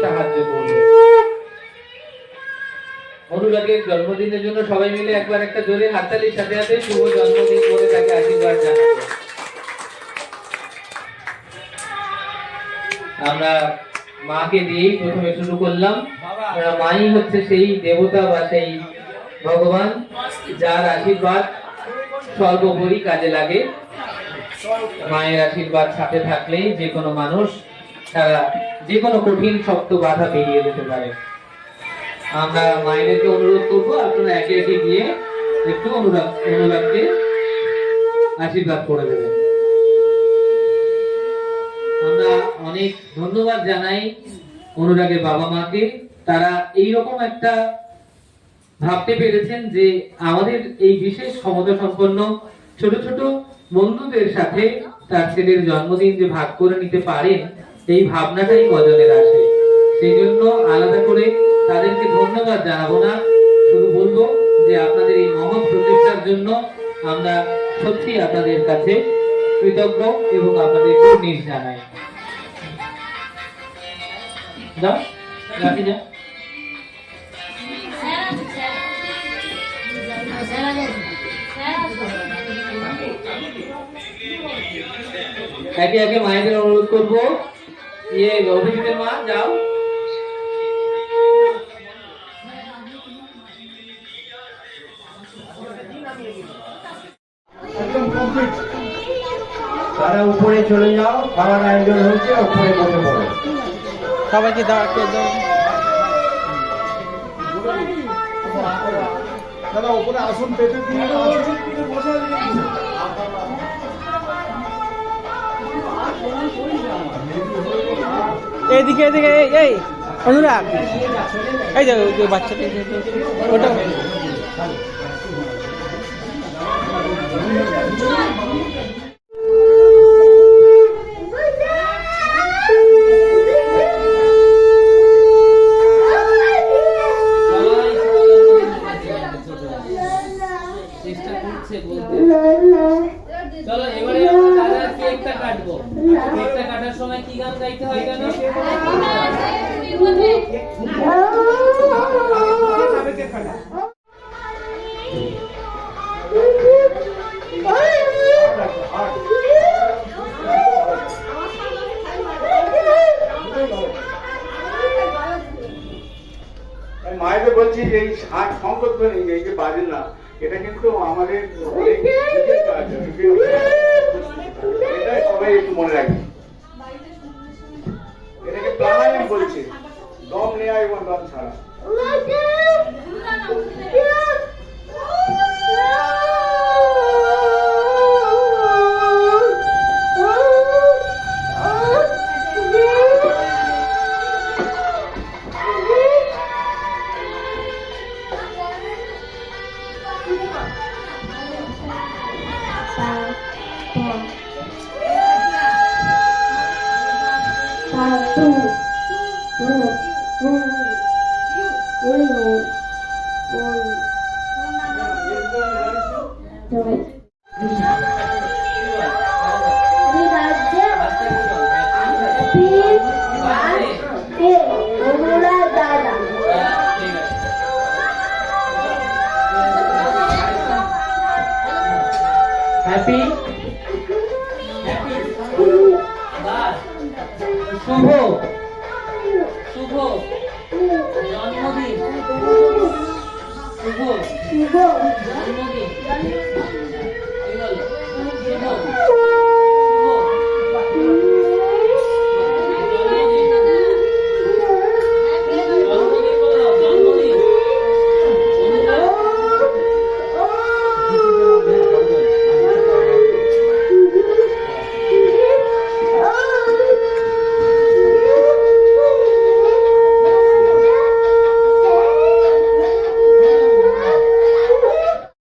সাহায্য করবে। অনুরাগের জন্মদিনের জন্য সবাই মিলে একবার একটা জোরে হাততালির সাথে সাথে শুভ জন্মদিন বলে তাকে আশীর্বাদ জানাবো। আমরা মাকে দিয়েই প্রথমে শুরু করলাম। মাই হচ্ছে সেই দেবতা বা সেই ভগবান যার আশীর্বাদ সর্বোপরি কাজে লাগে। মায়ের আশীর্বাদ সাথে থাকলেই যে কোনো মানুষ তারা যে কোনো কঠিন শক্ত বাধা পেরিয়ে যেতে পারে। আমরা মায়েদেরকে অনুরোধ করবো আপনারা একে একে গিয়ে একটু অনুরাগকে আশীর্বাদ করে দেবেন। আমরা অনেক ধন্যবাদ জানাই অনুরাগের বাবা মাকে। তারা এইরকম একটা ভাবতে পেরেছেন যে আমাদের এই বিশেষ ক্ষমতা সম্পন্ন ছোট ছোট বন্ধুদের সাথে তার ছেলের জন্মদিন যে ভাগ করে নিতে পারেন, এই ভাবনাটাই গজলের আসে। সেই জন্য আলাদা করে তাদেরকে ধন্যবাদ জানাবো না, শুধু বলবো যে আপনাদের এই মহৎ প্রচেষ্টার জন্য আমরা সত্যি আপনাদের কাছে কৃতজ্ঞ এবং আপনাদের কুর্নিশ জানাই। যাও রাখি যা। একে একে মায়েদের অনুরোধ করবো। অভিজিতের মা যাও। তারা উপরে চলে যাও, খাবার আয়োজন হচ্ছে, উপরে বসে পড়ো। সবাইকে দাও। দাদা উপরে আসন পেতে দিয়ে এইদিকে এই অনুরাগ, এই যে বাচ্চাটা ওটা চলো এবারে আমরা দাদার কেকটা কাটবো। কেকটা কাটার সময় কি গান গাইতে হয় জানো? মায়েদের বলছি যে এই সংকট এই যে বাজে না, এটা কিন্তু আমাদের এটা সবাই একটু মনে রাখবে। এটাকে প্রাণায়াম বলছে, দম নেওয়া এবং দম ছাড়া। হ্যাপি শুভ শুভ জন্মদিন, শুভ জন্মদিন, শুভ